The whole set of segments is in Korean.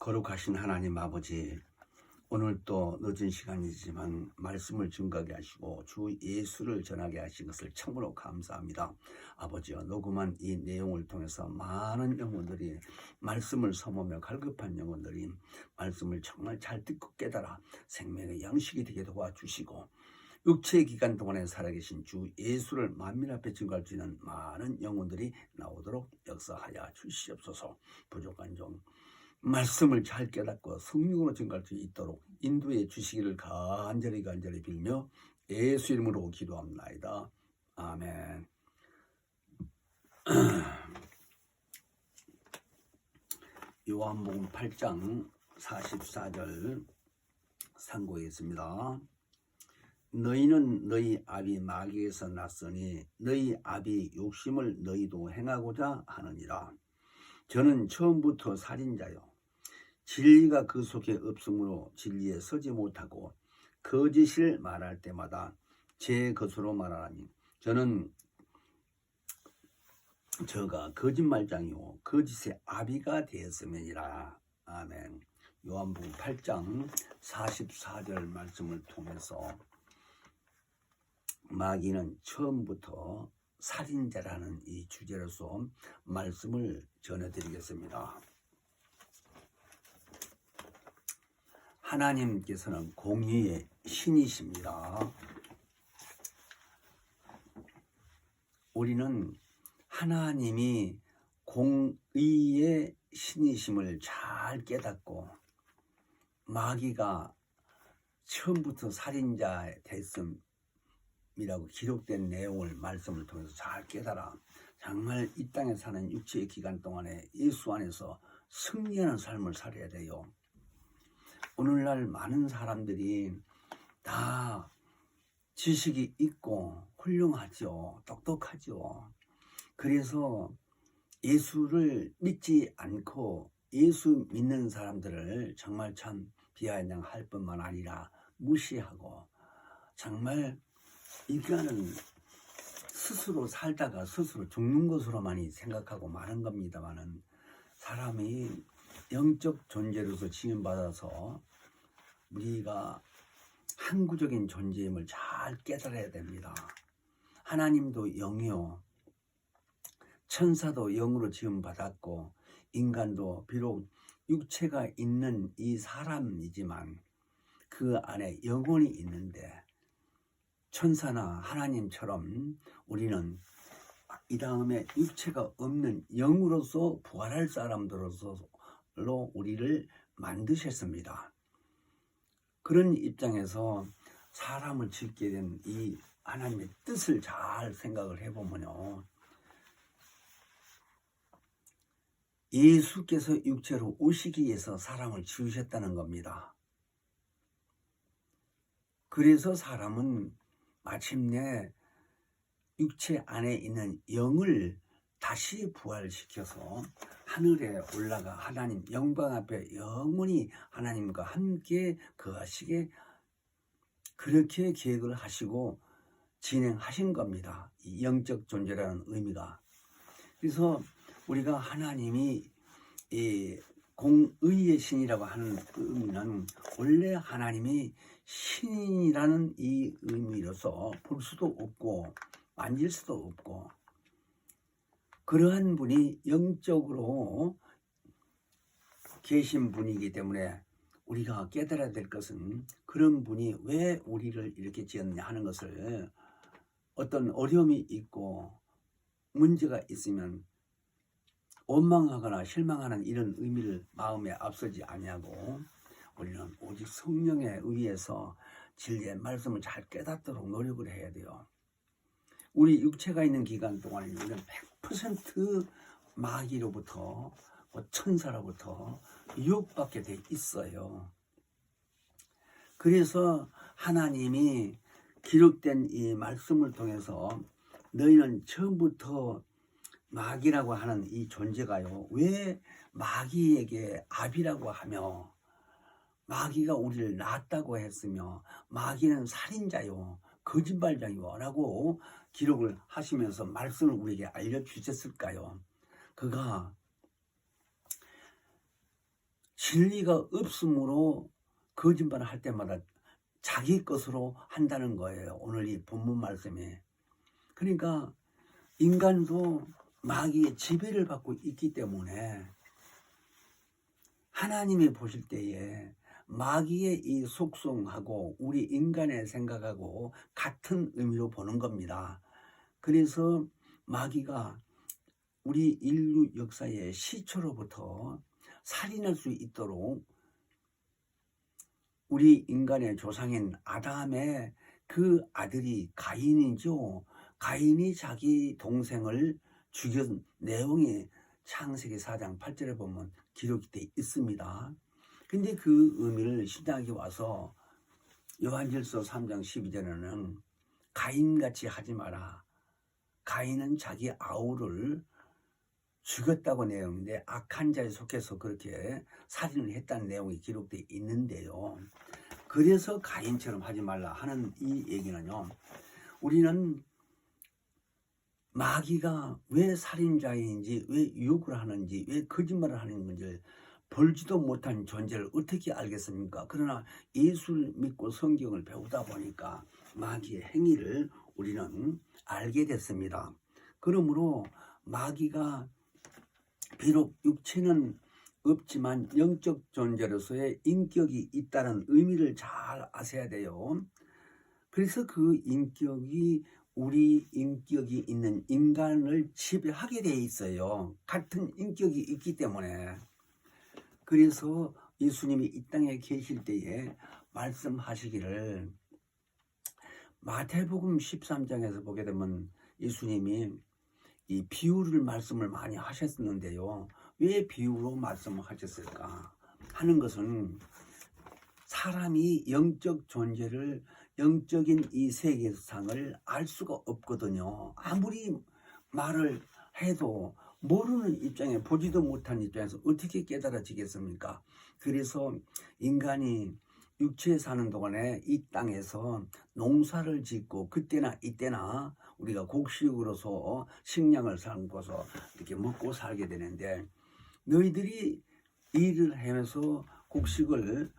거룩하신 하나님 아버지, 오늘 또 늦은 시간이지만 말씀을 증거하게 하시고 주 예수를 전하게 하신 것을 참으로 감사합니다. 아버지여, 녹음한 이 내용을 통해서 많은 영혼들이 말씀을 섬으며 갈급한 영혼들이 말씀을 정말 잘 듣고 깨달아 생명의 양식이 되게 도와주시고, 육체의 기간 동안에 살아계신 주 예수를 만민 앞에 증거할 수 있는 많은 영혼들이 나오도록 역사하여 주시옵소서. 부족한 종 말씀을 잘 깨닫고 성령으로 증거할 수 있도록 인도해 주시기를 간절히 빌며 예수 이름으로 기도합나이다. 아멘. 요한복음 8장 44절 상고했습니다. 너희는 너희 아비 마귀에서 났으니 너희 아비 욕심을 너희도 행하고자 하느니라. 저는 처음부터 살인자요, 진리가 그 속에 없으므로 진리에 서지 못하고 거짓을 말할 때마다 제 것으로 말하니 저가 거짓말장이요 거짓의 아비가 되었음이니라. 아멘. 요한복음 8장 44절 말씀을 통해서 마귀는 처음부터 살인자라는 이 주제로서 말씀을 전해드리겠습니다. 하나님께서는 공의의 신이십니다. 우리는 하나님이 공의의 신이심을 잘 깨닫고 마귀가 처음부터 살인자 됐음이라고 기록된 내용을 말씀을 통해서 잘 깨달아 정말 이 땅에 사는 육체의 기간 동안에 예수 안에서 승리하는 삶을 살아야 돼요. 오늘날 많은 사람들이 다 지식이 있고 훌륭하죠. 똑똑하죠. 그래서 예수를 믿지 않고 예수 믿는 사람들을 정말 참 비아냥할 뿐만 아니라 무시하고, 정말 인간은 스스로 살다가 스스로 죽는 것으로만 생각하고 마는 겁니다만은, 사람이 영적 존재로서 지음받아서 우리가 항구적인 존재임을 잘 깨달아야 됩니다. 하나님도 영이요, 천사도 영으로 지음받았고, 인간도 비록 육체가 있는 이 사람이지만 그 안에 영혼이 있는데, 천사나 하나님처럼 우리는 이 다음에 육체가 없는 영으로서 부활할 사람들로서 우리를 만드셨습니다. 그런 입장에서 사람을 짓게 된 이 하나님의 뜻을 잘 생각을 해보면요, 예수께서 육체로 오시기 위해서 사람을 지으셨다는 겁니다. 그래서 사람은 마침내 육체 안에 있는 영을 다시 부활시켜서 하늘에 올라가 하나님 영광 앞에 영원히 하나님과 함께 거하시게, 그렇게 계획을 하시고 진행하신 겁니다. 이 영적 존재라는 의미가. 그래서 우리가 하나님이 이 공의의 신이라고 하는 의미는 원래 하나님이 신이라는 이 의미로서 볼 수도 없고 만질 수도 없고, 그러한 분이 영적으로 계신 분이기 때문에 우리가 깨달아야 될 것은, 그런 분이 왜 우리를 이렇게 지었느냐 하는 것을, 어떤 어려움이 있고 문제가 있으면 원망하거나 실망하는 이런 의미를 마음에 앞서지 아니하고, 우리는 오직 성령에 의해서 진리의 말씀을 잘 깨닫도록 노력을 해야 돼요. 우리 육체가 있는 기간 동안에 우리는 100% 마귀로부터 천사로부터 유혹받게 돼 있어요. 그래서 하나님이 기록된 이 말씀을 통해서 너희는 처음부터 마귀라고 하는 이 존재가요, 왜 마귀에게 아비라고 하며 마귀가 우리를 낳았다고 했으며 마귀는 살인자요 거짓말자요 라고 기록을 하시면서 말씀을 우리에게 알려주셨을까요? 그가 진리가 없으므로 거짓말을 할 때마다 자기 것으로 한다는 거예요. 오늘 이 본문 말씀에. 그러니까 인간도 마귀의 지배를 받고 있기 때문에 하나님이 보실 때에 마귀의 이 속성하고 우리 인간의 생각하고 같은 의미로 보는 겁니다. 그래서 마귀가 우리 인류 역사의 시초로부터 살인할 수 있도록 우리 인간의 조상인 아담의 그 아들이 가인이죠. 가인이 자기 동생을 죽인 내용이 창세기 4장 8절에 보면 기록이 되어 있습니다. 근데 그 의미를 신약에 와서 요한일서 3장 12절에는 가인같이 하지 마라. 가인은 자기 아우를 죽였다고 내용인데 악한 자에 속해서 그렇게 살인을 했다는 내용이 기록되어 있는데요. 그래서 가인처럼 하지 말라 하는 이 얘기는요. 우리는 마귀가 왜 살인자인지, 왜 유혹을 하는지, 왜 거짓말을 하는 건지 벌지도 못한 존재를 어떻게 알겠습니까? 그러나 예수를 믿고 성경을 배우다 보니까 마귀의 행위를 우리는 알게 됐습니다. 그러므로 마귀가 비록 육체는 없지만 영적 존재로서의 인격이 있다는 의미를 잘 아셔야 돼요. 그래서 그 인격이 우리 인격이 있는 인간을 지배하게 돼 있어요. 같은 인격이 있기 때문에. 그래서 예수님이 이 땅에 계실 때에 말씀하시기를 마태복음 13장에서 보게 되면 예수님이 이 비유를 말씀을 많이 하셨는데요. 왜 비유로 말씀을 하셨을까 하는 것은 사람이 영적 존재를, 영적인 이 세계상을 알 수가 없거든요. 아무리 말을 해도 모르는 입장에, 보지도 못한 입장에서 어떻게 깨달아지겠습니까? 그래서 인간이 육체에 사는 동안에 이 땅에서 농사를 짓고 그때나 이때나 우리가 곡식으로서 식량을 삼고서 이렇게 먹고 살게 되는데, 너희들이 일을 하면서 곡식을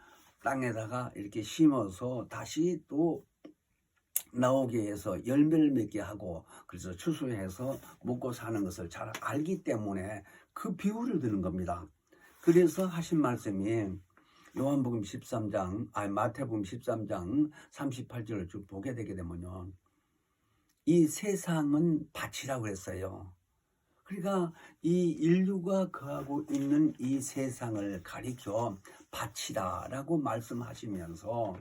땅에다가 이렇게 심어서 다시 또 나오게 해서 열매를 맺게 하고 그래서 추수해서 먹고 사는 것을 잘 알기 때문에 그 비유를 드는 겁니다. 그래서 하신 말씀이 요한복음 13장, 마태복음 13장 38절을 쭉 보게 되게 되면요. 이 세상은 밭이라고 그랬어요. 그러니까 이 인류가 거하고 있는 이 세상을 가리켜 밭이다라고 말씀하시면서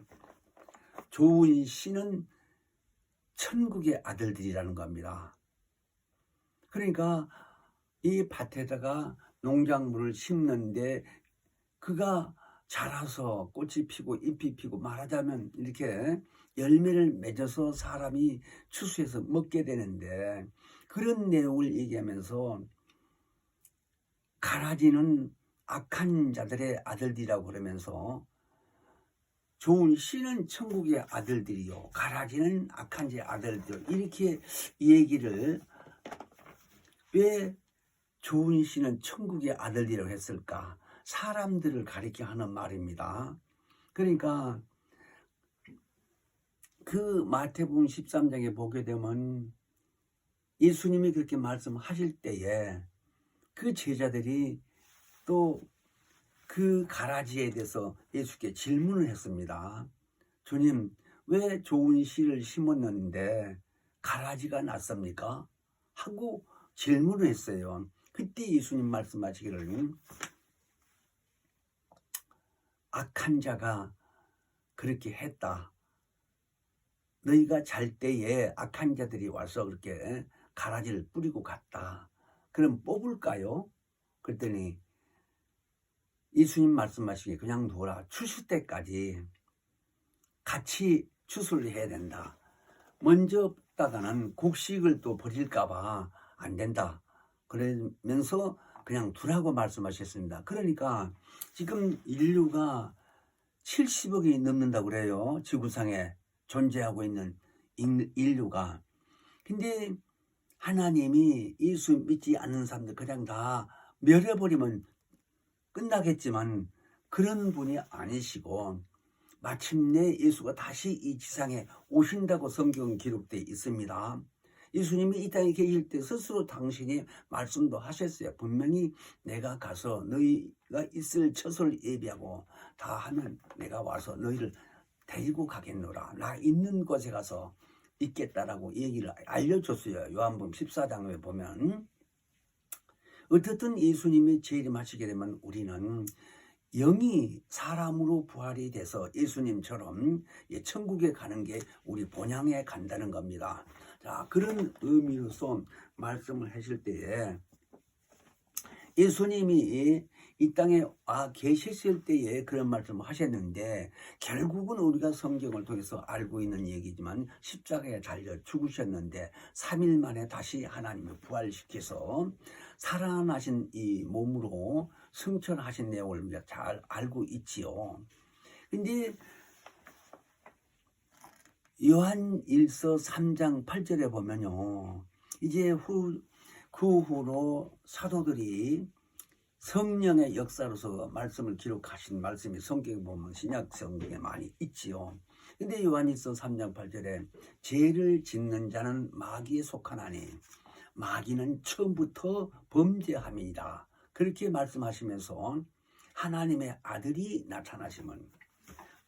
좋은 씨는 천국의 아들들이라는 겁니다. 그러니까 이 밭에다가 농작물을 심는데 그가 자라서 꽃이 피고 잎이 피고 말하자면 이렇게 열매를 맺어서 사람이 추수해서 먹게 되는데, 그런 내용을 얘기하면서 가라지는 악한 자들의 아들들이라고 그러면서 좋은 씨는 천국의 아들들이요, 가라지는 악한 자의 아들들, 이렇게 얘기를, 왜 좋은 씨는 천국의 아들이라고 했을까? 사람들을 가리켜 하는 말입니다. 그러니까 그 마태복음 13장에 보게 되면 예수님이 그렇게 말씀하실 때에 그 제자들이 또 그 가라지에 대해서 예수께 질문을 했습니다. 주님, 왜 좋은 씨를 심었는데 가라지가 났습니까? 하고 질문을 했어요. 그때 예수님 말씀하시기를 악한 자가 그렇게 했다. 너희가 잘 때에 악한 자들이 와서 그렇게 가라지를 뿌리고 갔다. 그럼 뽑을까요? 그랬더니 예수님 말씀하시기에 그냥 둬라. 추수 때까지 같이 추수를 해야 된다. 먼저 뽑다가는 곡식을 또 버릴까봐 안 된다. 그러면서 그냥 두라고 말씀하셨습니다. 그러니까 지금 인류가 70억이 넘는다고 그래요. 지구상에 존재하고 있는 인류가. 근데 하나님이 예수 믿지 않는 사람들 그냥 다 멸해버리면 끝나겠지만 그런 분이 아니시고 마침내 예수가 다시 이 지상에 오신다고 성경 기록되어 있습니다. 예수님이 이 땅에 계실 때 스스로 당신이 말씀도 하셨어요. 분명히 내가 가서 너희가 있을 처소를 예비하고 다 하면 내가 와서 너희를 데리고 가겠노라. 나 있는 곳에 가서 있겠다라고 얘기를 알려줬어요. 요한복음 14장에 보면. 어떻든 예수님이 재림하시게 되면 우리는 영이 사람으로 부활이 돼서 예수님처럼 천국에 가는 게 우리 본향에 간다는 겁니다. 자, 그런 의미로서 말씀을 하실 때에 예수님이 이 땅에 계셨을 때에 그런 말씀을 하셨는데 결국은 우리가 성경을 통해서 알고 있는 얘기지만 십자가에 달려 죽으셨는데 3일 만에 다시 하나님이 부활시켜서 살아나신 이 몸으로 승천하신 내용을 우리가 잘 알고 있지요. 근데 요한 1서 3장 8절에 보면요. 이제 그 후로 사도들이 성령의 역사로서 말씀을 기록하신 말씀이 성경에 보면 신약 성경에 많이 있지요. 근데 요한일서 3장 8절에 죄를 짓는 자는 마귀에 속하나니 마귀는 처음부터 범죄함이니라. 그렇게 말씀하시면서 하나님의 아들이 나타나시면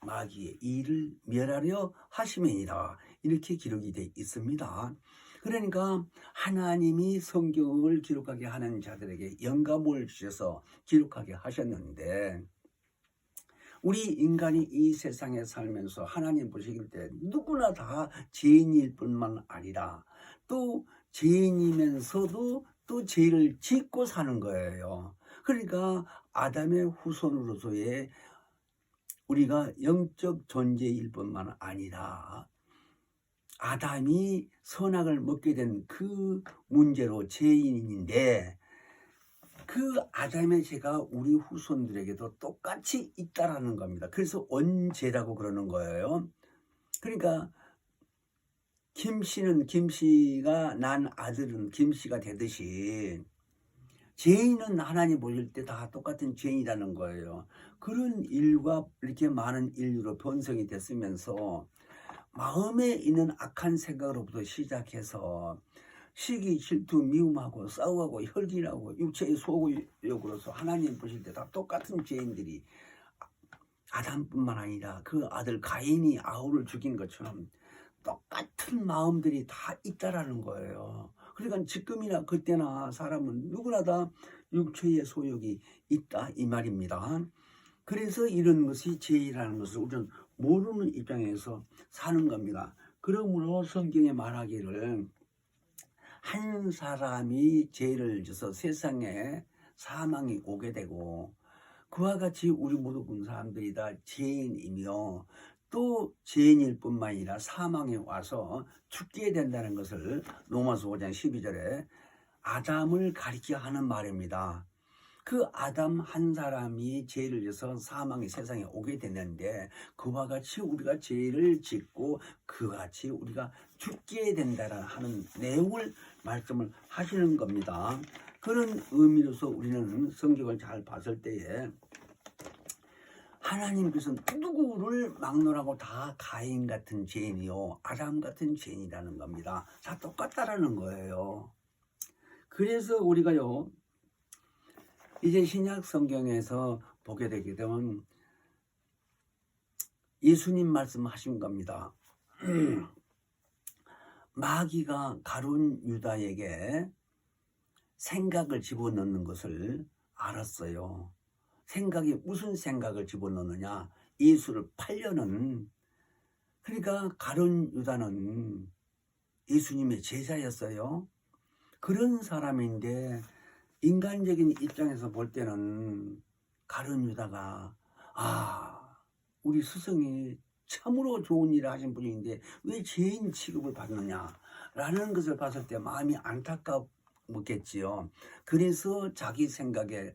마귀의 일을 멸하려 하심이니라. 이렇게 기록이 되어 있습니다. 그러니까 하나님이 성경을 기록하게 하는 자들에게 영감을 주셔서 기록하게 하셨는데 우리 인간이 이 세상에 살면서 하나님 보시길 때 누구나 다 죄인일 뿐만 아니라 또 죄인이면서도 또 죄를 짓고 사는 거예요. 그러니까 아담의 후손으로서의 우리가 영적 존재일 뿐만 아니라 아담이 선악을 먹게 된 그 문제로 죄인인데 그 아담의 죄가 우리 후손들에게도 똑같이 있다라는 겁니다. 그래서 원죄라고 그러는 거예요. 그러니까 김씨가 난 아들은 김씨가 되듯이 죄인은 하나님 보실 때 다 똑같은 죄인이라는 거예요. 그런 인류가 이렇게 많은 인류로 변성이 됐으면서 마음에 있는 악한 생각으로부터 시작해서 시기, 질투, 미움하고 싸우고 혈기나고 육체의 소욕으로서 하나님 보실 때 다 똑같은 죄인들이 아담뿐만 아니라 그 아들 가인이 아울을 죽인 것처럼 똑같은 마음들이 다 있다라는 거예요. 그러니까 지금이나 그때나 사람은 누구나 다 육체의 소욕이 있다 이 말입니다. 그래서 이런 것이 죄라는 것을 우리는 모르는 입장에서 사는 겁니다. 그러므로 성경에 말하기를 한 사람이 죄를 져서 세상에 사망이 오게 되고 그와 같이 우리 모든 사람들이 다 죄인이며 또 죄인일 뿐만 아니라 사망에 와서 죽게 된다는 것을 로마서 5장 12절에 아담을 가리켜 하는 말입니다. 그 아담 한 사람이 죄를 져서 사망이 세상에 오게 됐는데 그와 같이 우리가 죄를 짓고 그와 같이 우리가 죽게 된다는 하는 내용을 말씀을 하시는 겁니다. 그런 의미로서 우리는 성경을 잘 봤을 때에 하나님께서 누구를 막론하고 다 가인 같은 죄인이요 아담 같은 죄인이라는 겁니다. 다 똑같다라는 거예요. 그래서 우리가요 이제 신약 성경에서 보게 되게 되면 예수님 말씀하신 겁니다. 마귀가 가룟 유다에게 생각을 집어넣는 것을 알았어요. 생각이 무슨 생각을 집어넣느냐? 예수를 팔려는. 그러니까 가룟 유다는 예수님의 제자였어요. 그런 사람인데 인간적인 입장에서 볼 때는 가룟 유다가 우리 스승이 참으로 좋은 일을 하신 분인데 왜 죄인 취급을 받느냐라는 것을 봤을 때 마음이 안타깝겠지요. 그래서 자기 생각에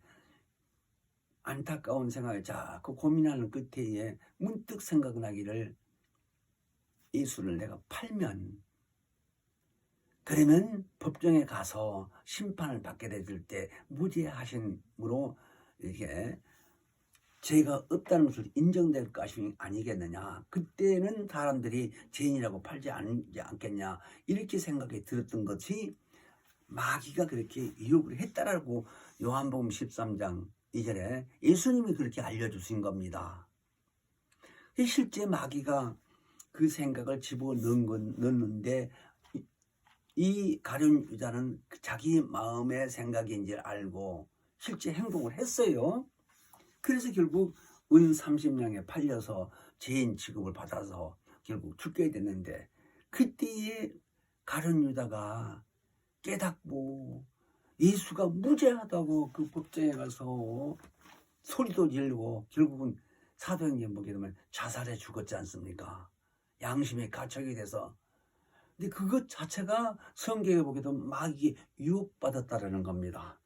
안타까운 생각을 자꾸 고민하는 끝에 문득 생각나기를 예수를 내가 팔면 그러면 법정에 가서 심판을 받게 될 때 무죄하심으로 이렇게 죄가 없다는 것을 인정될 것이 아니겠느냐. 그때는 사람들이 죄인이라고 팔지 않겠냐. 이렇게 생각이 들었던 것이 마귀가 그렇게 유혹을 했다라고 요한복음 13장 2절에 예수님이 그렇게 알려주신 겁니다. 실제 마귀가 그 생각을 집어넣는데 이 가룟 유다는 자기 마음의 생각인지 알고 실제 행동을 했어요. 그래서 결국 은 30냥에 팔려서 죄인 취급을 받아서 결국 죽게 됐는데, 그때에 가룟 유다가 깨닫고 예수가 무죄하다고 그 법정에 가서 소리도 지르고 결국은 사도행전 보게 되면 자살해 죽었지 않습니까? 양심의 가책이 돼서. 근데 그것 자체가 성경에 보게 되면 마귀에 유혹받았다라는 겁니다.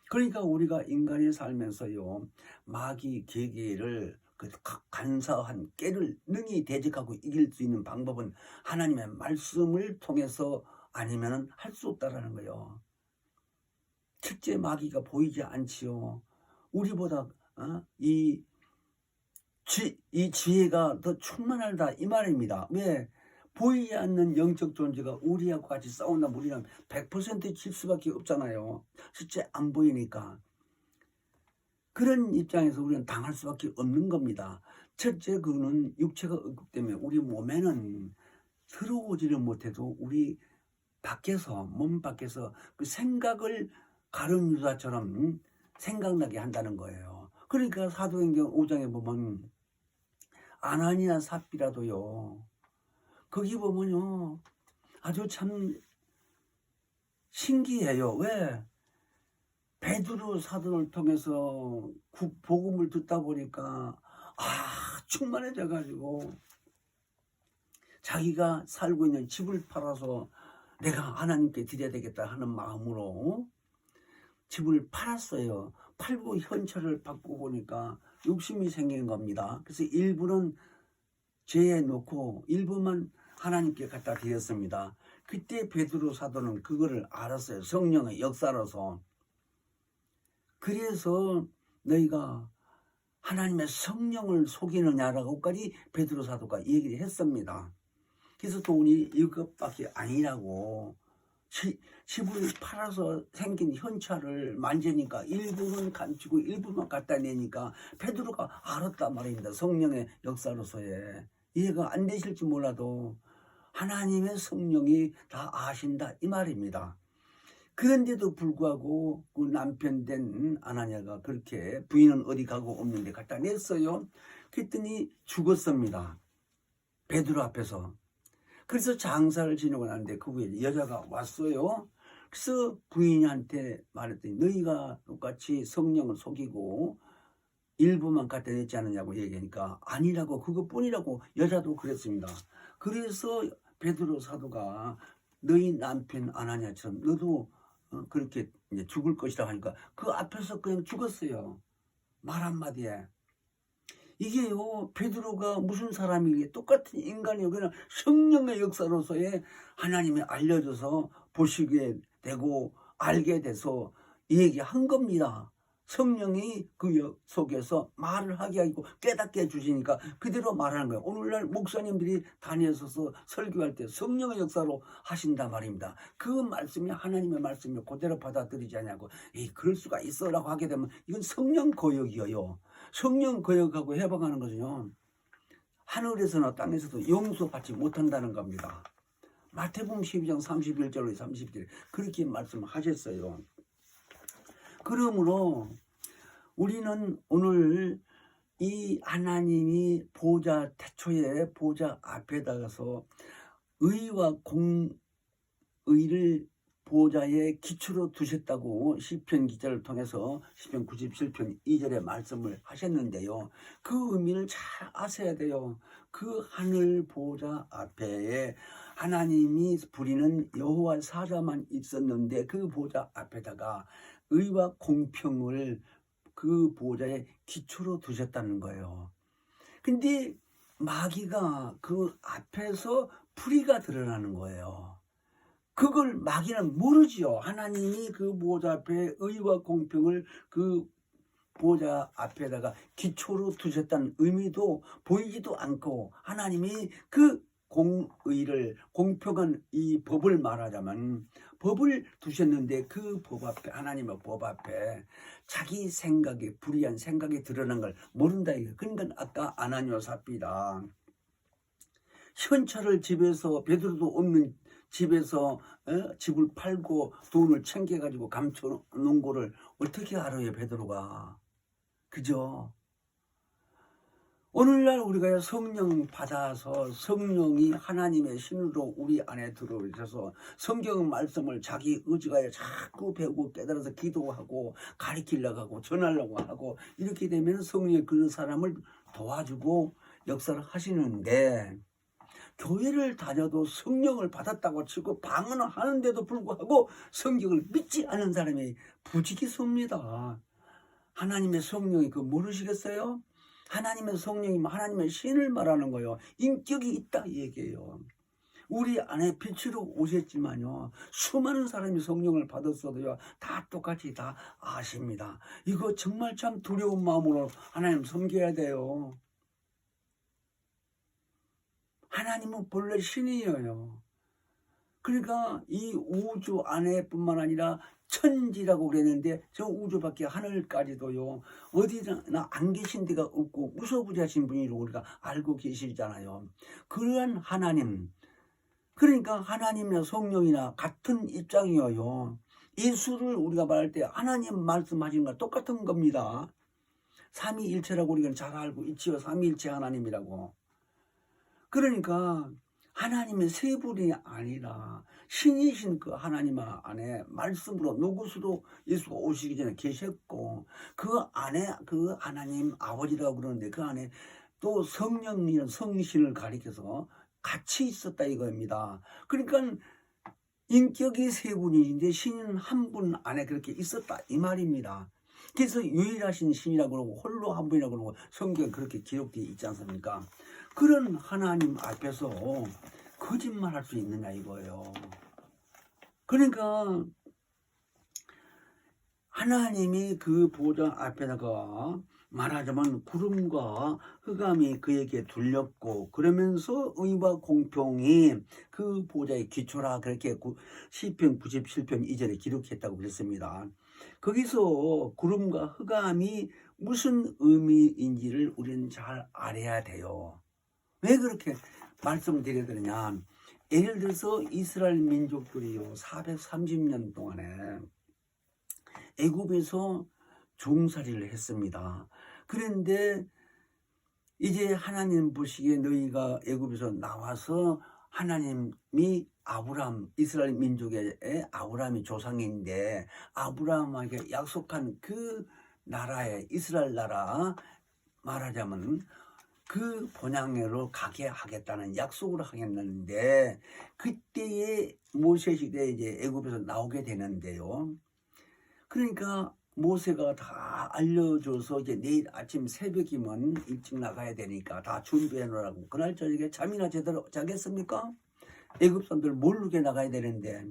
그러니까 우리가 인간이 살면서요, 마귀 계계를 그 간사한 깨를 능히 대적하고 이길 수 있는 방법은 하나님의 말씀을 통해서 아니면은 할 수 없다라는 거예요. 실제 마귀가 보이지 않지요. 우리보다 이 지혜가 더 충만하다 이 말입니다. 왜? 보이지 않는 영적 존재가 우리하고 같이 싸운다면 우리는 100% 질 수밖에 없잖아요. 실제 안 보이니까. 그런 입장에서 우리는 당할 수밖에 없는 겁니다. 첫째, 그거는 육체가 없기 때문에 우리 몸에는 들어오지를 못해도 우리 밖에서, 몸 밖에서 그 생각을 가룟 유다처럼 생각나게 한다는 거예요. 그러니까 사도행전 5장에 보면 아나니아 삽비라도요, 거기 보면요 아주 참 신기해요. 왜? 베드로 사도를 통해서 복음을 듣다 보니까 충만해져 가지고 자기가 살고 있는 집을 팔아서 내가 하나님께 드려야 되겠다 하는 마음으로 집을 팔았어요. 팔고 현찰을 받고 보니까 욕심이 생기는 겁니다. 그래서 일부는 죄에 놓고 일부만 하나님께 갖다 드렸습니다. 그때 베드로 사도는 그거를 알았어요. 성령의 역사로서. 그래서 너희가 하나님의 성령을 속이느냐라고까지 베드로 사도가 얘기를 했습니다. 그래서 돈이 이것밖에 아니라고 집을 팔아서 생긴 현찰을 만지니까 일부는 감추고 일부만 갖다 내니까 베드로가 알았단 말입니다. 성령의 역사로서의. 이해가 안 되실지 몰라도 하나님의 성령이 다 아신다 이 말입니다. 그런데도 불구하고 그 남편 된 아나니아가 그렇게 부인은 어디 가고 없는데 갖다 냈어요. 그랬더니 죽었습니다. 베드로 앞에서. 그래서 장사를 지내고 나는데 그 후에 여자가 왔어요. 그래서 부인한테 말했더니 너희가 똑같이 성령을 속이고 일부만 갖다 냈지 않느냐고 얘기하니까 아니라고, 그것뿐이라고 여자도 그랬습니다. 그래서 베드로 사도가 너희 남편 아나니아처럼 너도 그렇게 이제 죽을 것이라 하니까 그 앞에서 그냥 죽었어요. 말 한마디에. 이게요, 베드로가 무슨 사람이기에 똑같은 인간이요. 그냥 성령의 역사로서의 하나님이 알려줘서 보시게 되고 알게 돼서 얘기한 겁니다. 성령이 그 속에서 말을 하게 하고 깨닫게 해주시니까 그대로 말하는 거예요. 오늘날 목사님들이 다니셔서 설교할 때 성령의 역사로 하신단 말입니다. 그 말씀이 하나님의 말씀을 그대로 받아들이지 않냐고, 그럴 수가 있어 라고 하게 되면 이건 성령 거역이에요. 성령 거역하고 해방하는 것은요, 하늘에서나 땅에서도 용서받지 못한다는 겁니다. 마태복음 12장 31절로 30절 그렇게 말씀하셨어요. 그러므로 우리는 오늘 이 하나님이 보좌 태초에 보좌 앞에다 가서 의와 공의를 보좌의 기초로 두셨다고 시편 기자를 통해서 시편 97편 2절에 말씀을 하셨는데요. 그 의미를 잘 아셔야 돼요. 그 하늘 보좌 앞에 하나님이 부리는 여호와 사자만 있었는데 그 보좌 앞에다가 의와 공평을 그 보좌의 기초로 두셨다는 거예요. 근데 마귀가 그 앞에서 불의가 드러나는 거예요. 그걸 마귀는 모르지요. 하나님이 그 보좌 앞에 의와 공평을 그 보좌 앞에다가 기초로 두셨다는 의미도 보이지도 않고, 하나님이 그 공의를, 공평한 이 법을 말하자면 법을 두셨는데 그 법 앞에, 하나님의 법 앞에 자기 생각이, 불의한 생각이 드러난 걸 모른다 이거. 그러니까 아까 아나니와 삽비라 현찰을 집에서, 베드로도 없는 집에서 집을 팔고 돈을 챙겨가지고 감춰놓은 거를 어떻게 알아요, 베드로가? 그죠? 오늘날 우리가 성령 받아서 성령이 하나님의 신으로 우리 안에 들어오셔서 성경 말씀을 자기 의지가 자꾸 배우고 깨달아서 기도하고 가르치려고 하고 전하려고 하고, 이렇게 되면 성령이 그 사람을 도와주고 역사를 하시는데, 교회를 다녀도 성령을 받았다고 치고 방언하는데도 불구하고 성경을 믿지 않는 사람이 부지기수입니다. 하나님의 성령이 그거 모르시겠어요? 하나님의 성령이면 하나님의 신을 말하는 거예요. 인격이 있다 이 얘기예요. 우리 안에 빛으로 오셨지만요, 수많은 사람이 성령을 받았어도요 다 똑같이 다 아십니다. 이거 정말 참 두려운 마음으로 하나님 섬겨야 돼요. 하나님은 본래 신이에요. 그러니까 이 우주 안에뿐만 아니라 천지라고 그랬는데 저 우주밖에 하늘까지도요 어디나 안 계신 데가 없고 무소부지하신 분이라고 우리가 알고 계시잖아요. 그러한 하나님, 그러니까 하나님이나 성령이나 같은 입장이에요. 예수를 우리가 말할 때 하나님 말씀하시는 거 똑같은 겁니다. 삼위일체라고 우리가 잘 알고 있지요. 삼위일체 하나님이라고. 그러니까 하나님의 세 분이 아니라 신이신 그 하나님 안에 말씀으로 노구스로 예수가 오시기 전에 계셨고, 그 안에 그 하나님 아버지라고 그러는데 그 안에 또 성령이나 성신을 가리켜서 같이 있었다 이겁니다. 그러니까 인격이 세 분인데 신은 한 분 안에 그렇게 있었다 이 말입니다. 그래서 유일하신 신이라고 그러고 홀로 한 분이라고 그러고 성경에 그렇게 기록되어 있지 않습니까? 그런 하나님 앞에서 거짓말할 수 있느냐 이거예요. 그러니까 하나님이 그 보좌 앞에다가 말하자면 구름과 흑암이 그에게 둘렸고, 그러면서 의와 공평이 그 보좌의 기초라 그렇게 시편 97편 2절에 기록했다고 그랬습니다. 거기서 구름과 흑암이 무슨 의미인지를 우리는 잘 알아야 돼요. 왜 그렇게 말씀드려야 되느냐, 예를 들어서 이스라엘 민족들이요 430년 동안에 애굽에서 종살이를 했습니다. 그런데 이제 하나님 보시기에 너희가 애굽에서 나와서, 하나님이 아브람, 이스라엘 민족의 아브람이 조상인데 아브람에게 약속한 그 나라에, 이스라엘 나라 말하자면 그 본향으로 가게 하겠다는 약속을 하겠는데, 그때에 모세 시대에 이제 애굽에서 나오게 되는데요. 그러니까 모세가 다 알려줘서 이제 내일 아침 새벽이면 일찍 나가야 되니까 다 준비해 놓으라고. 그날 저녁에 잠이나 제대로 자겠습니까? 애굽 사람들 모르게 나가야 되는데,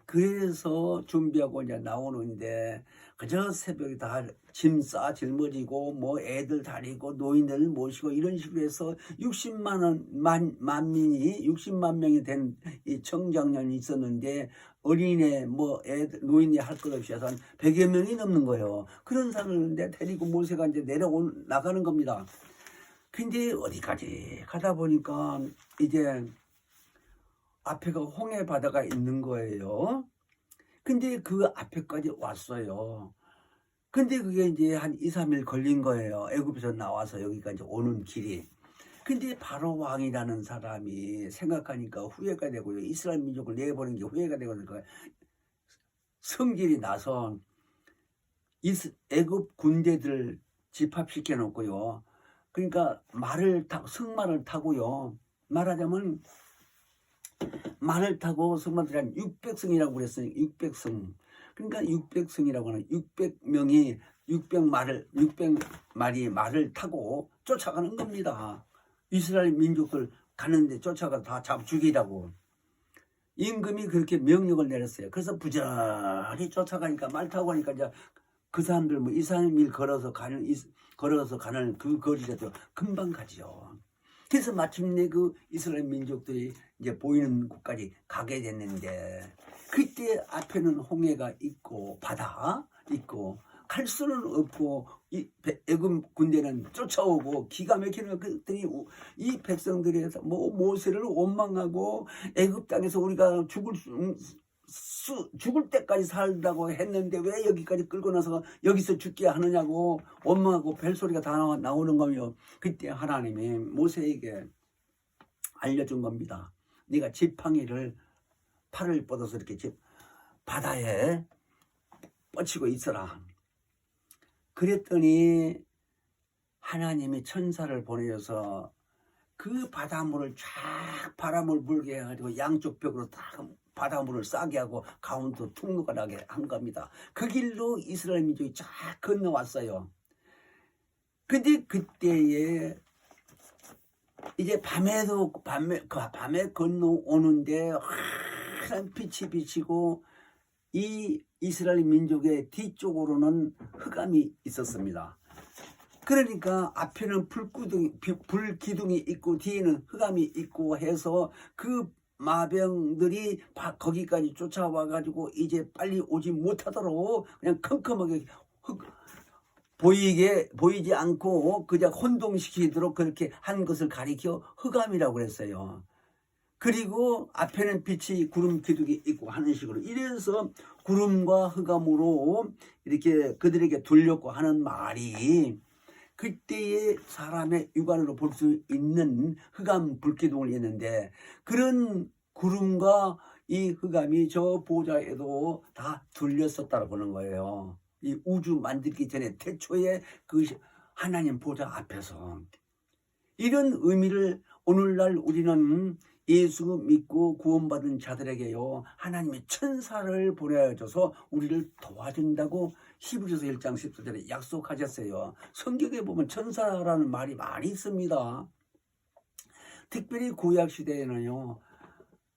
그래서 준비하고 이제 나오는데 그저 새벽에 다 짐 싸 짊어지고 뭐 애들 다리고 노인들 모시고 이런 식으로 해서 60만 명이 된 이 청장년이 있었는데, 어린애 뭐 애들 노인이 할 것 없이 해서 한 100여 명이 넘는 거예요. 그런 사람을 데리고 모세가 이제 나가는 겁니다. 근데 어디까지 가다 보니까 이제 앞에가 홍해 바다가 있는 거예요. 근데 그 앞에까지 왔어요. 근데 그게 이제 한 2, 3일 걸린 거예요. 애굽에서 나와서 여기까지 오는 길이. 근데 바로 왕이라는 사람이 생각하니까 후회가 되고요. 이스라엘 민족을 내보는 게 후회가 되고, 그러니까 성질이 나서 애굽 군대들 집합시켜 놓고요. 그러니까 승마를 타고요. 말하자면 말을 타고 성마들이 한 600승이라고 그랬어요. 600승. 그러니까 600승이라고 하는 600명이 600마리 말을 타고 쫓아가는 겁니다. 이스라엘 민족들 가는데 쫓아가 다 죽이라고. 임금이 그렇게 명령을 내렸어요. 그래서 부지런히 쫓아가니까, 말 타고 가니까 이제 그 사람들 뭐 2, 3일 걸어서 가는 그 거리라도 금방 가죠. 그래서 마침내 그 이스라엘 민족들이 이제 보이는 곳까지 가게 됐는데, 그때 앞에는 홍해가 있고 바다 있고 갈 수는 없고, 이 애굽 군대는 쫓아오고 기가 막히는 그랬더니 이 백성들이 해서 뭐 모세를 원망하고 애굽 땅에서 우리가 죽을 때까지 살다고 했는데 왜 여기까지 끌고 나서 여기서 죽게 하느냐고 원망하고 벨소리가 다 나오는 거며, 그때 하나님이 모세에게 알려준 겁니다. 네가 지팡이를 팔을 뻗어서 이렇게 바다에 뻗치고 있어라. 그랬더니 하나님이 천사를 보내셔서 그 바닷물을 쫙 바람을 불게 해가지고 양쪽 벽으로 다 바닷물을 싸게 하고 가운데로 통로가 나게 한 겁니다. 그 길로 이스라엘 민족이 쫙 건너왔어요. 근데 그때에 이제 밤에 건너오는데 환한 빛이 비치고 이 이스라엘 민족의 뒤쪽으로는 흑암이 있었습니다. 그러니까 앞에는 불기둥이 있고 뒤에는 흑암이 있고 해서 그 마병들이 거기까지 쫓아와가지고 이제 빨리 오지 못하도록 그냥 컴컴하게 보이지 않고 그냥 혼동시키도록 그렇게 한 것을 가리켜 흑암이라고 그랬어요. 그리고 앞에는 빛이 구름 기둥이 있고 하는 식으로, 이래서 구름과 흑암으로 이렇게 그들에게 돌렸고 하는 말이, 그때의 사람의 육안으로 볼 수 있는 흑암 불기둥을 했는데, 그런 구름과 이 흑암이 저 보좌에도 다 둘렸었다고 보는 거예요. 이 우주 만들기 전에 태초에 그 하나님 보좌 앞에서. 이런 의미를 오늘날 우리는 예수 믿고 구원받은 자들에게요, 하나님의 천사를 보내줘서 우리를 도와준다고 히브리서 1장 14절에 약속하셨어요. 성경에 보면 천사라는 말이 많이 있습니다. 특별히 구약시대에는요,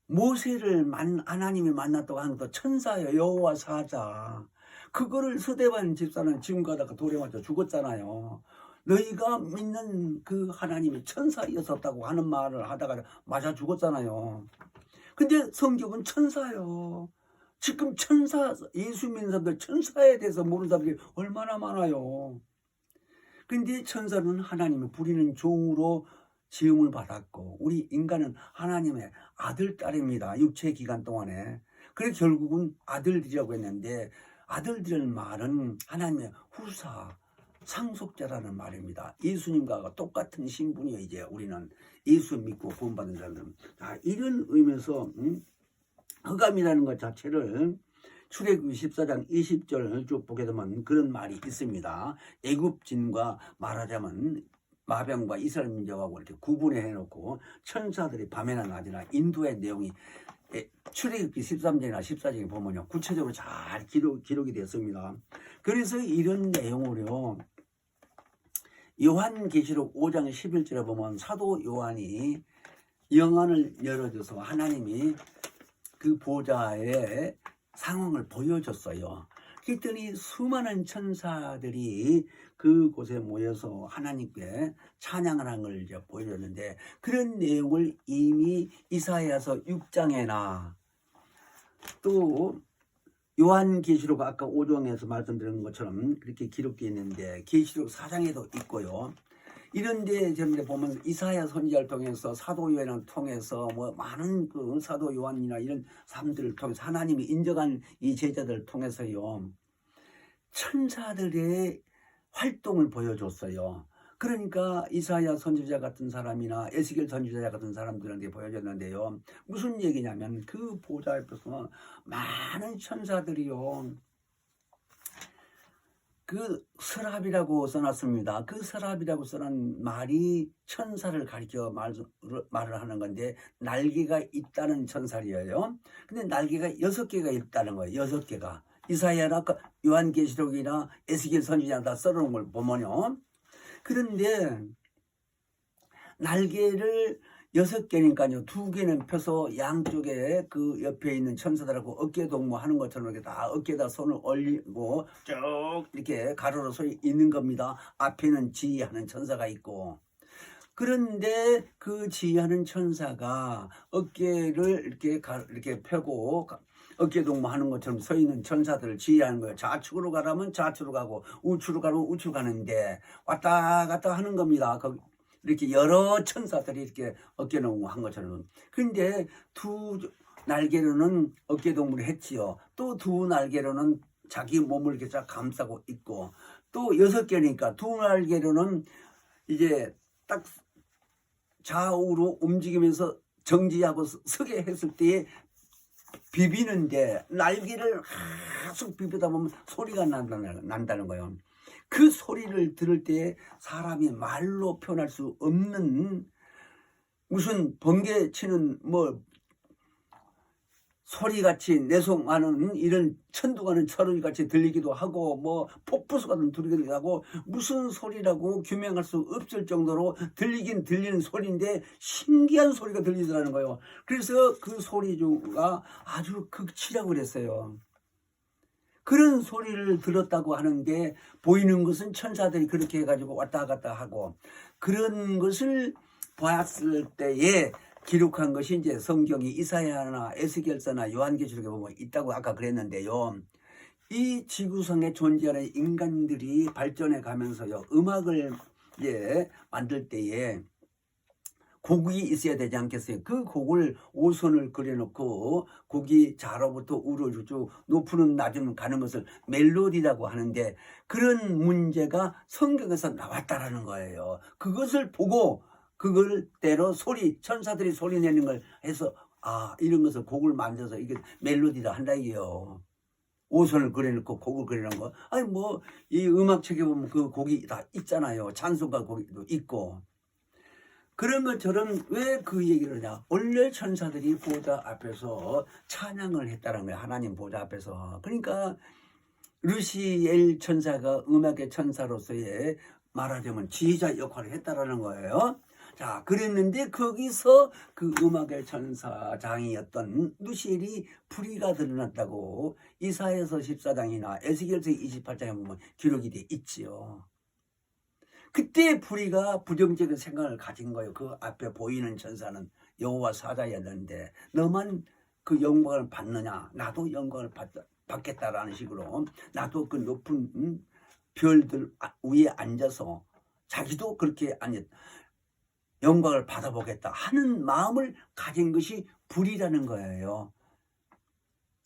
모세를 하나님이 만났다고 하는 것 천사예요. 여호와 사자. 그거를 스데반 집사는 지금 가다가 돌에 맞아 죽었잖아요. 너희가 믿는 그 하나님이 천사였었다고 하는 말을 하다가 맞아 죽었잖아요. 근데 성경은 천사요. 지금 천사, 예수 믿는 사람들 천사에 대해서 모르는 사람들이 얼마나 많아요. 근데 천사는 하나님의 부리는 종으로 지음을 받았고, 우리 인간은 하나님의 아들, 딸입니다. 육체 기간 동안에. 그래서 결국은 아들들이라고 했는데, 아들들의 말은 하나님의 후사, 상속자라는 말입니다. 예수님과 똑같은 신분이에요. 이제 우리는 예수 믿고 구원받은 자들은. 이런 의미에서 흑암이라는 것 자체를 출애굽기 14장 20절 쭉 보게 되면 그런 말이 있습니다. 애굽진과 말하자면 마병과 이스라엘 민족하고 이렇게 구분해 놓고 천사들이 밤이나 낮이나 인도의 내용이 출애굽기 13장이나 14장에 보면요, 구체적으로 잘 기록이 됐습니다. 그래서 이런 내용으로 요한계시록 5장 11절에 보면 사도 요한이 영안을 열어줘서 하나님이 그 보좌의 상황을 보여줬어요. 그랬더니 수많은 천사들이 그곳에 모여서 하나님께 찬양을 한 걸 이제 보여줬는데, 그런 내용을 이미 이사야서 6장에나 또 요한계시록 아까 5장에서 말씀드린 것처럼 그렇게 기록되어 있는데, 계시록 4장에도 있고요. 이런데 보면 이사야 선지자를 통해서 사도 요한을 통해서 뭐 많은 그 사도 요한이나 이런 사람들을 통해서 하나님이 인정한 이 제자들을 통해서요, 천사들의 활동을 보여줬어요. 그러니까 이사야 선지자 같은 사람이나 에스겔 선지자 같은 사람들한테 보여줬는데요, 무슨 얘기냐면 그 보좌 앞에서 많은 천사들이요, 그 서랍이라고 써놨습니다. 그 서랍이라고 써놓은 말이 천사를 가리켜 말을 하는 건데, 날개가 있다는 천사리예요. 근데 날개가 6개가 있다는 거예요. 6개가. 이사야나 요한계시록이나 에스겔 선지자 다 써놓은 걸 보면요. 그런데 날개를 6개니까요. 2개는 펴서 양쪽에 그 옆에 있는 천사들하고 어깨 동무하는 것처럼 이렇게 다 어깨에다 손을 올리고 쭉 이렇게 가로로 서 있는 겁니다. 앞에는 지휘하는 천사가 있고. 그런데 그 지휘하는 천사가 어깨를 이렇게 펴고 어깨 동무하는 것처럼 서 있는 천사들을 지휘하는 거예요. 좌측으로 가라면 좌측으로 가고 우측으로 가면 우측으로 가는데 왔다 갔다 하는 겁니다. 이렇게 여러 천사들이 이렇게 어깨 동무한 것처럼. 근데 2날개로는 어깨 동무를 했지요. 또 2날개로는 자기 몸을 이렇게 쫙 감싸고 있고, 또 6개니까 2날개로는 이제 딱 좌우로 움직이면서 정지하고 서게 했을 때 비비는데 날개를 계속 비비다 보면 소리가 난다는 거예요. 그 소리를 들을 때 사람이 말로 표현할 수 없는 무슨 번개 치는 뭐 소리같이 내송하는 이런 천둥하는 소리같이 들리기도 하고 뭐 폭포수 같은 들리기도 하고 무슨 소리라고 규명할 수 없을 정도로 들리긴 들리는 소리인데 신기한 소리가 들리더라는 거예요. 그래서 그 소리가 아주 극치라고 그랬어요. 그런 소리를 들었다고 하는데 보이는 것은 천사들이 그렇게 해가지고 왔다 갔다 하고 그런 것을 봤을 때에 기록한 것이 이제 성경이 이사야나 에스겔서나 요한계시록에 보면 있다고 아까 그랬는데요. 이 지구상에 존재하는 인간들이 발전해 가면서요. 음악을 만들 때에 곡이 있어야 되지 않겠어요? 그 곡을 오선을 그려놓고 곡이 좌로부터 우로 쭉 높은 낮은 가는 것을 멜로디라고 하는데 그런 문제가 성경에서 나왔다라는 거예요. 그것을 보고 그걸 때로 천사들이 소리 내는 걸 해서 이런 것을 곡을 만들어서 이게 멜로디다 한다 이게요. 오선을 그려놓고 곡을 그리는 거. 아니 뭐 이 음악책에 보면 그 곡이 다 있잖아요. 찬송가 곡도 있고. 그런 것처럼 왜 그 얘기를 하냐. 원래 천사들이 보좌 앞에서 찬양을 했다는 거예요. 하나님 보좌 앞에서. 그러니까 르시엘 천사가 음악의 천사로서의 말하자면 지휘자 역할을 했다라는 거예요. 자, 그랬는데 거기서 그 음악의 천사장이었던 루시엘이 불의가 드러났다고 이사야서 14장이나 에스겔서 28장에 보면 기록이 돼 있지요. 그때 불의가 부정적인 생각을 가진 거예요. 그 앞에 보이는 천사는 여호와 사자였는데 너만 그 영광을 받느냐? 나도 영광을 받겠다라는 식으로 나도 그 높은 별들 위에 앉아서 자기도 그렇게 영광을 받아보겠다 하는 마음을 가진 것이 불이라는 거예요.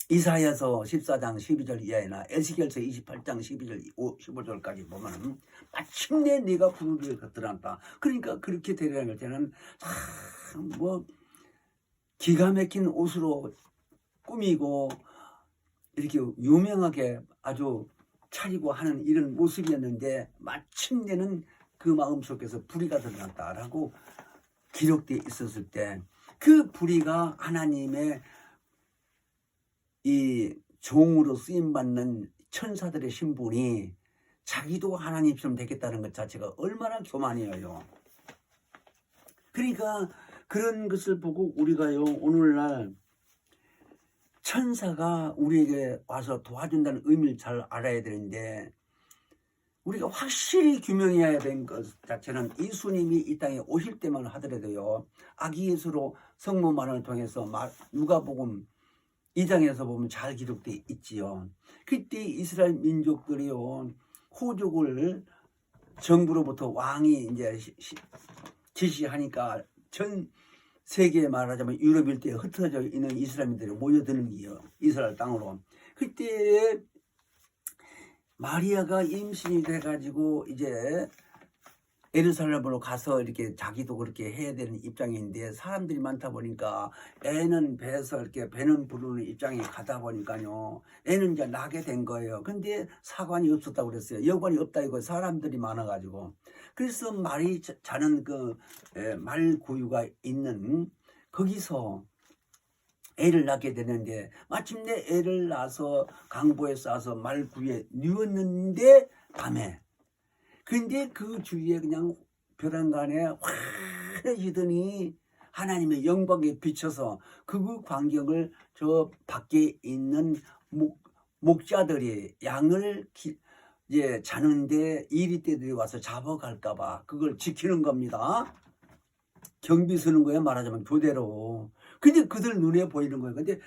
이사야서 14장 12절 이하나 에스겔서 28장 12절 15절까지 보면 마침내 네가 불을 드러났다. 그러니까 그렇게 되려는 때는 뭐 기가 막힌 옷으로 꾸미고 이렇게 유명하게 아주 차리고 하는 이런 모습이었는데 마침내는 그 마음속에서 불의가 드러났다라고 기록되어 있었을 때 그 불의가 하나님의 이 종으로 쓰임받는 천사들의 신분이 자기도 하나님처럼 되겠다는 것 자체가 얼마나 교만이에요. 그러니까 그런 것을 보고 우리가요 오늘날 천사가 우리에게 와서 도와준다는 의미를 잘 알아야 되는데 우리가 확실히 규명해야 되는 것 자체는 예수님이 이 땅에 오실 때만 하더라도요. 아기 예수로 성모만을 통해서 누가복음 2장에서 보면 잘 기록되어 있지요. 그때 이스라엘 민족들이요. 호족을 정부로부터 왕이 이제 지시하니까 전 세계에 말하자면 유럽 일대에 흩어져 있는 이스라엘민들이 모여드는 게요. 이스라엘 땅으로. 그때 마리아가 임신이 돼가지고 이제 예루살렘으로 가서 이렇게 자기도 그렇게 해야 되는 입장인데 사람들이 많다 보니까 애는 배에서 이렇게 배는 부르는 입장에 가다 보니까요. 애는 이제 나게 된 거예요. 근데 사관이 없었다고 그랬어요. 여관이 없다 이거 사람들이 많아가지고. 그래서 말이 자는 그 말구유가 있는 거기서 애를 낳게 되는데 마침내 애를 낳아서 강보에 싸서 말구유에 누웠는데 밤에 근데 그 주위에 그냥 벼랑간에 화려지더니 하나님의 영광에 비춰서 그 광경을 저 밖에 있는 목자들이 양을 이제 자는데 이리떼들이 와서 잡아갈까봐 그걸 지키는 겁니다. 경비 서는 거예요. 말하자면 교대로. 근데 그들 눈에 보이는 거예요. 근데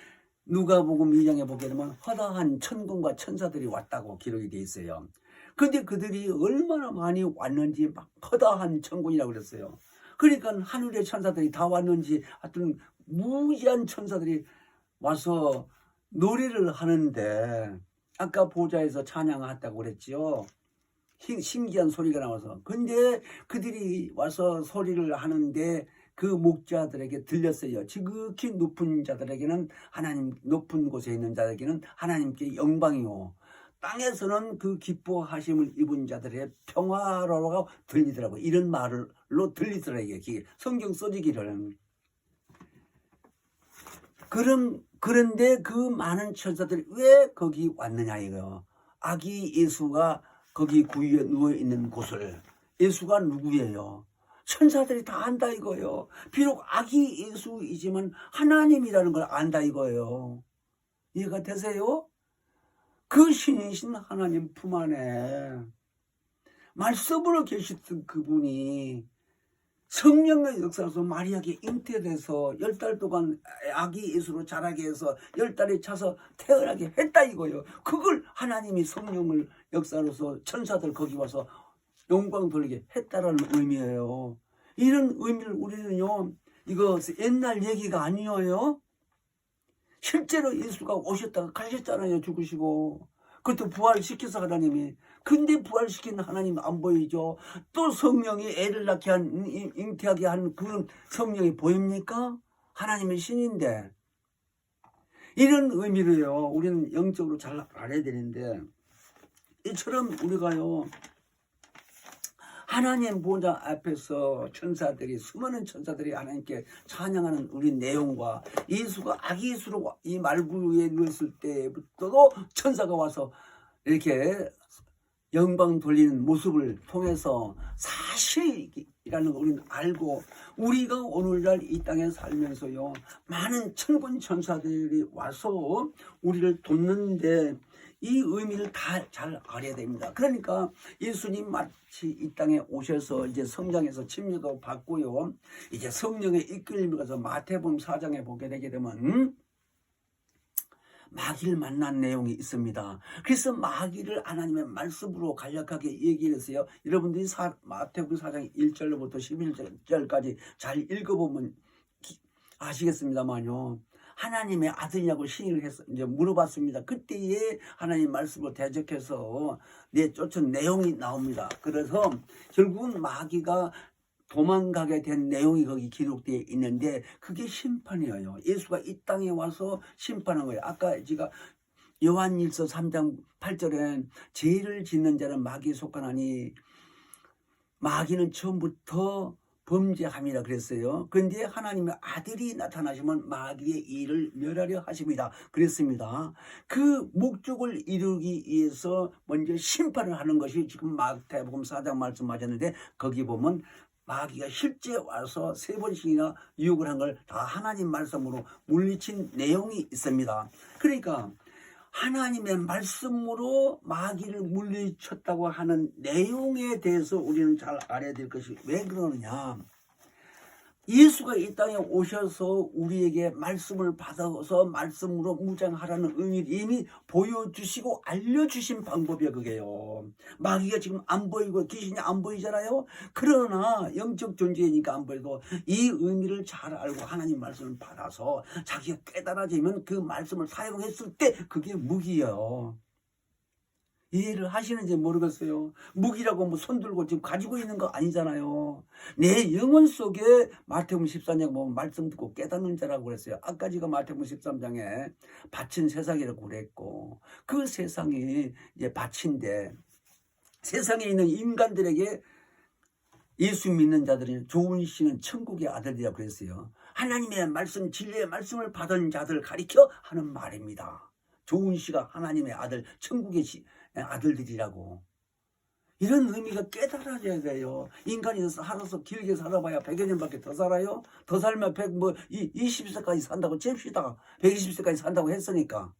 누가복음 2장에 보게 되면 허다한 천군과 천사들이 왔다고 기록이 돼 있어요. 근데 그들이 얼마나 많이 왔는지 막 허다한 천군이라고 그랬어요. 그러니까 하늘의 천사들이 다 왔는지 하여튼 무지한 천사들이 와서 노래를 하는데 아까 보좌에서 찬양했다고 그랬지요. 신기한 소리가 나와서. 근데 그들이 와서 소리를 하는데 그 목자들에게 들렸어요. 지극히 높은 자들에게는 하나님, 높은 곳에 있는 자들에게는 하나님께 영광이요, 땅에서는 그 기뻐하심을 입은 자들의 평화로라고 들리더라고요. 이런 말로 들리더라고요. 성경 써지기를. 그런데 그 많은 천사들이 왜 거기 왔느냐 이거요. 아기 예수가 거기 구유에 누워있는 곳을. 예수가 누구예요? 천사들이 다 안다 이거예요. 비록 아기 예수이지만 하나님이라는 걸 안다 이거예요. 이해가 되세요? 그 신이신 하나님 품 안에 말씀으로 계셨던 그분이 성령의 역사로서 마리아에게 잉태돼서 10달 동안 아기 예수로 자라게 해서 10달에 차서 태어나게 했다 이거예요. 그걸 하나님이 성령을 역사로서 천사들 거기 와서 영광 돌리게 했다라는 의미예요. 이런 의미를 우리는요, 이거 옛날 얘기가 아니에요. 실제로 예수가 오셨다가 가셨잖아요. 죽으시고. 그것도 부활시켜서 하나님이. 근데 부활시킨 하나님 안 보이죠. 또 성령이 애를 낳게 한, 잉태하게 한 그런 성령이 보입니까? 하나님의 신인데. 이런 의미로요, 우리는 영적으로 잘 알아야 되는데, 이처럼 우리가요, 하나님 보좌 앞에서 천사들이, 수많은 천사들이 하나님께 찬양하는 우리 내용과 예수가 아기 예수로 이 말구에 누웠을 때부터도 천사가 와서 이렇게 영광 돌리는 모습을 통해서 사실이라는 걸 우리는 알고, 우리가 오늘날 이 땅에 살면서요, 많은 천군 천사들이 와서 우리를 돕는데 이 의미를 다 잘 알아야 됩니다. 그러니까 예수님 마치 이 땅에 오셔서 이제 성장해서 침례도 받고요, 이제 성령의 이끌림을 가서 마태복음 4장에 보게 되게 되면 마귀를 만난 내용이 있습니다. 그래서 마귀를 하나님의 말씀으로 간략하게 얘기를 했어요. 여러분들이 마태복음 4장 1절부터 11절까지 잘 읽어보면 아시겠습니다만요, 하나님의 아들이냐고 시인을 해서 이제 물어봤습니다. 그때에 하나님 말씀으로 대적해서 내쫓은 내용이 나옵니다. 그래서 결국은 마귀가 도망가게 된 내용이 거기 기록되어 있는데 그게 심판이에요. 예수가 이 땅에 와서 심판한 거예요. 아까 제가 요한일서 3장 8절에 죄를 짓는 자는 마귀에 속하나니 마귀는 처음부터 범죄함이라 그랬어요. 그런데 하나님의 아들이 나타나시면 마귀의 일을 멸하려 하십니다. 그랬습니다. 그 목적을 이루기 위해서 먼저 심판을 하는 것이 지금 마태복음 4장 말씀하셨는데, 거기 보면 마귀가 실제 와서 3번씩이나 유혹을 한 걸 다 하나님 말씀으로 물리친 내용이 있습니다. 그러니까 하나님의 말씀으로 마귀를 물리쳤다고 하는 내용에 대해서 우리는 잘 알아야 될 것이 왜 그러느냐. 예수가 이 땅에 오셔서 우리에게 말씀을 받아서 말씀으로 무장하라는 의미를 이미 보여주시고 알려주신 방법이야 그게요. 마귀가 지금 안 보이고 귀신이 안 보이잖아요. 그러나 영적 존재이니까 안 보여도 이 의미를 잘 알고 하나님 말씀을 받아서 자기가 깨달아지면 그 말씀을 사용했을 때 그게 무기예요. 이해를 하시는지 모르겠어요. 무기라고 뭐 손들고 지금 가지고 있는 거 아니잖아요. 내 영혼 속에 마태복음 13장 보면 말씀 듣고 깨닫는 자라고 그랬어요. 아까 제가 마태복음 13장에 밭은 세상이라고 그랬고, 그 세상이 이제 밭인데 세상에 있는 인간들에게 예수 믿는 자들이 좋은 씨는 천국의 아들이라고 그랬어요. 하나님의 말씀, 진리의 말씀을 받은 자들 가리켜 하는 말입니다. 좋은 씨가 하나님의 아들, 천국의 아들들이라고. 이런 의미가 깨달아져야 돼요. 인간이 살아서 길게 살아봐야 100여 년밖에 더 살아요. 더 살면 20세까지 산다고 잽시다. 120세까지 산다고 했으니까.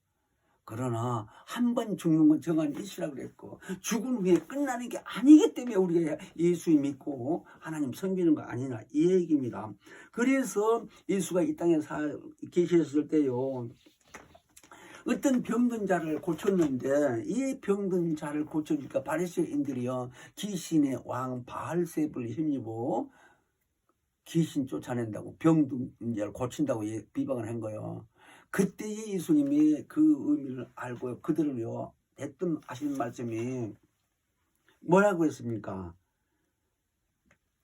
그러나 한 번 죽는 건 정한 일시라고 그랬고, 죽은 후에 끝나는 게 아니기 때문에 우리가 예수 믿고 하나님 섬기는 거 아니냐, 이 얘기입니다. 그래서 예수가 이 땅에 계셨을 때요, 어떤 병든 자를 고쳤는데, 이 병든 자를 고쳐주니까 바리새인들이요, 귀신의 왕 바알세불을 힘입어 귀신 쫓아낸다고, 병든 자를 고친다고 비방을 한 거예요. 그때 예수님이 그 의미를 알고 그들을요, 대뜸 하신 말씀이 뭐라고 했습니까?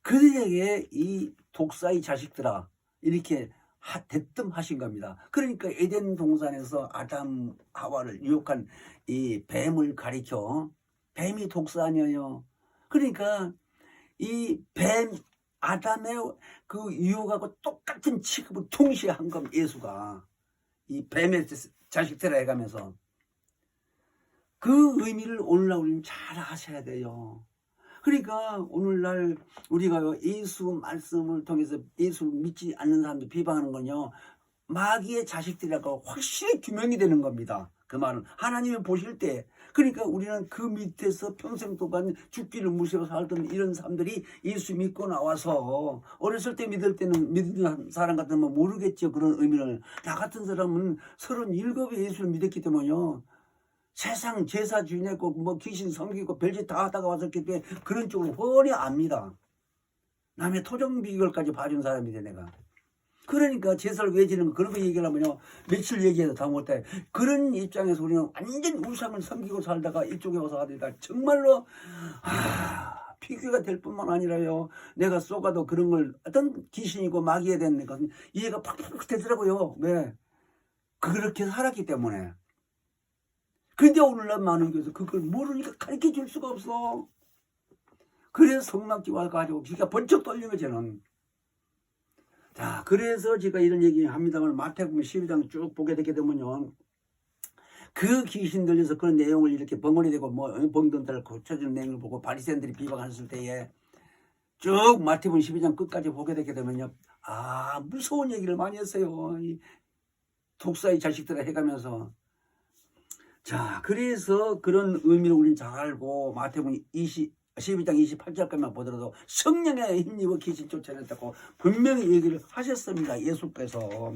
그들에게 이 독사의 자식들아, 이렇게 대뜸 하신 겁니다. 그러니까 에덴 동산에서 아담 하와를 유혹한 이 뱀을 가리켜, 뱀이 독사 아니에요. 그러니까 이 뱀, 아담의 그 유혹하고 똑같은 취급을 동시에 한 겁니다. 예수가 이 뱀의 자식들아 해가면서. 그 의미를 오늘날 우리는 잘 아셔야 돼요. 그러니까 오늘날 우리가 예수 말씀을 통해서 예수를 믿지 않는 사람들 비방하는 건요, 마귀의 자식들이라고 확실히 규명이 되는 겁니다. 그 말은 하나님이 보실 때. 그러니까 우리는 그 밑에서 평생 동안 죽기를 무시하고 살던 이런 사람들이 예수 믿고 나와서, 어렸을 때 믿는 사람 같으면 모르겠죠, 그런 의미를. 나 같은 사람은 37에 예수를 믿었기 때문에요, 세상 제사 지내고 뭐 귀신 섬기고 별짓 다 하다가 왔었기 때문에 그런 쪽을 훤히 압니다. 남의 토종 비결까지 봐준 사람이래 내가. 그러니까 제사를 왜 지는 거, 그런 거 얘기하면요, 며칠 얘기해도 다 못해. 그런 입장에서 우리는 완전 우상을 섬기고 살다가 이쪽에 와서 하다가 정말로 피규어가 될 뿐만 아니라요, 내가 쏘가도 그런 걸 어떤 귀신이고 마귀에 대한 것은 이해가 팍팍 되더라고요. 왜? 그렇게 살았기 때문에. 근데 오늘날 많은 교회에서 그걸 모르니까 가르쳐 줄 수가 없어. 그래서 성막지 와가지고 귀가 번쩍 떨린 거 저는. 자, 그래서 제가 이런 얘기 합니다만, 마태복음 12장 쭉 보게 되게 되면요, 그 귀신 들려서 그런 내용을 이렇게 벙어리 되고 뭐 병든 자를 고쳐주는 내용을 보고 바리새인들이 비방했을 때에 쭉 마태복음 12장 끝까지 보게 되게 되면요, 무서운 얘기를 많이 했어요. 이 독사의 자식들아 해가면서. 자, 그래서 그런 의미를 우리는 잘 알고, 마태복음 12장 28절까지만 보더라도 성령에 힘입어 귀신 쫓아냈다고 분명히 얘기를 하셨습니다. 예수께서.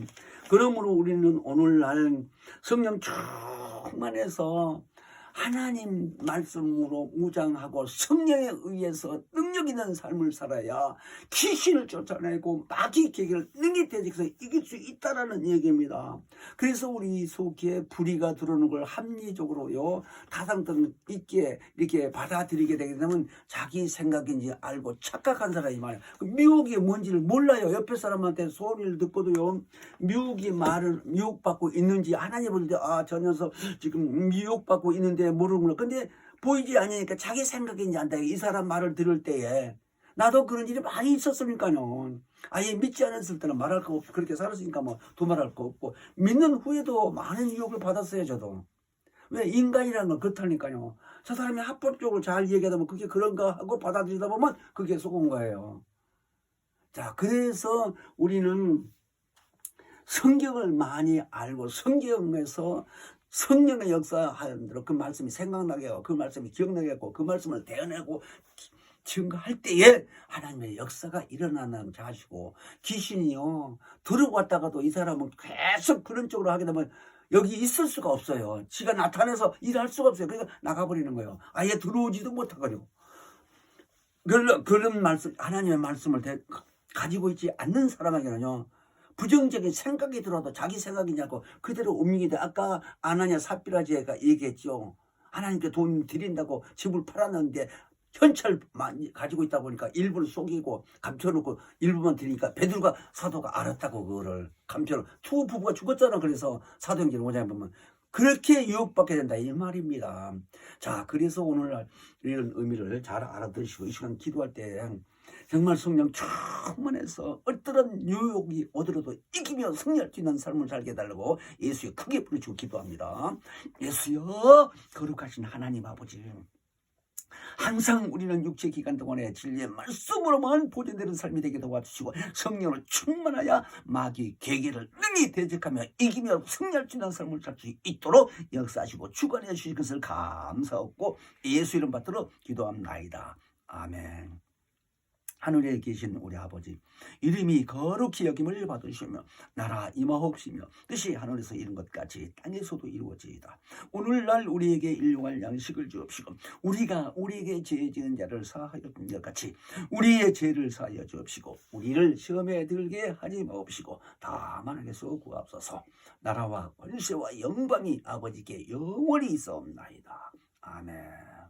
그러므로 우리는 오늘날 성령 충만해서 하나님 말씀으로 무장하고 성령에 의해서 능력 있는 삶을 살아야 귀신을 쫓아내고 마귀 계획을 능히 대적해서 이길 수 있다라는 얘기입니다. 그래서 우리 속에 불의가 들어오는 걸 합리적으로요, 타당성 있게 이렇게 받아들이게 되게 되면 자기 생각인지 알고 착각한 사람이 많아요. 미혹이 뭔지를 몰라요. 옆에 사람한테 소리를 듣고도요, 미혹받고 있는지 하나님 볼 때 저 녀석 지금 미혹받고 있는데 모르는구나. 근데 보이지 않으니까 자기 생각인지 안다. 이 사람 말을 들을 때에 나도 그런 일이 많이 있었으니까요. 아예 믿지 않았을 때는 말할 거 없고 그렇게 살았으니까 뭐 두말할 거 없고, 믿는 후에도 많은 유혹을 받았어요. 저도. 왜? 인간이라는 건 그렇다니까요. 저 사람이 합법적으로 잘 얘기하다 보면 그게 그런가 하고 받아들이다 보면 그게 속은 거예요. 자, 그래서 우리는 성경을 많이 알고 성경에서 성령의 역사하는 대로 그 말씀이 생각나게 하고 그 말씀이 기억나게 하고 그 말씀을 대언하고 증거할 때에 하나님의 역사가 일어나는 자시고, 귀신이요, 들어왔다가도 이 사람은 계속 그런 쪽으로 하게 되면 여기 있을 수가 없어요. 지가 나타나서 일할 수가 없어요. 그러니까 나가버리는 거예요. 아예 들어오지도 못하거든요. 그런 말씀, 하나님의 말씀을 가지고 있지 않는 사람에게는요, 부정적인 생각이 들어도 자기 생각이냐고 그대로 옮기게 돼. 아까 아나니아 삽비라지가 얘기했죠. 하나님께 돈 드린다고 집을 팔았는데 현찰 많이 가지고 있다 보니까 일부를 속이고 감춰놓고 일부만 드리니까 베드로가 사도가 알았다고, 그거를 감춰놓고. 두 부부가 죽었잖아. 그래서 사도행전 5장에 보면 그렇게 유혹받게 된다 이 말입니다. 자, 그래서 오늘날 이런 의미를 잘 알아들으시고 이 시간 기도할 때 정말 성령 충만해서 어떠한 유혹이 오더라도 이기며 승리할 수 있는 삶을 살게 해달라고 예수의 크게 부르시고 기도합니다. 예수여, 거룩하신 하나님 아버지, 항상 우리는 육체 기간 동안에 진리의 말씀으로만 보존되는 삶이 되게 도와주시고 성령으로 충만하여 마귀 계계를 능히 대적하며 이기며 승리할 수 있는 삶을 살 수 있도록 역사하시고 주관해 주신 것을 감사하고 예수 이름 받들어 기도합나이다. 아멘. 하늘에 계신 우리 아버지, 이름이 거룩히 여김을 받으시며 나라 임하옵시며 뜻이 하늘에서 이룬 것 같이 땅에서도 이루어지이다. 오늘날 우리에게 일용할 양식을 주옵시고 우리가 우리에게 죄 지은 자를 사하여 준 것 같이 우리의 죄를 사하여 주옵시고 우리를 시험에 들게 하지 마옵시고 다만 하게서 구하옵소서. 나라와 권세와 영광이 아버지께 영원히 있사옵나이다. 아멘.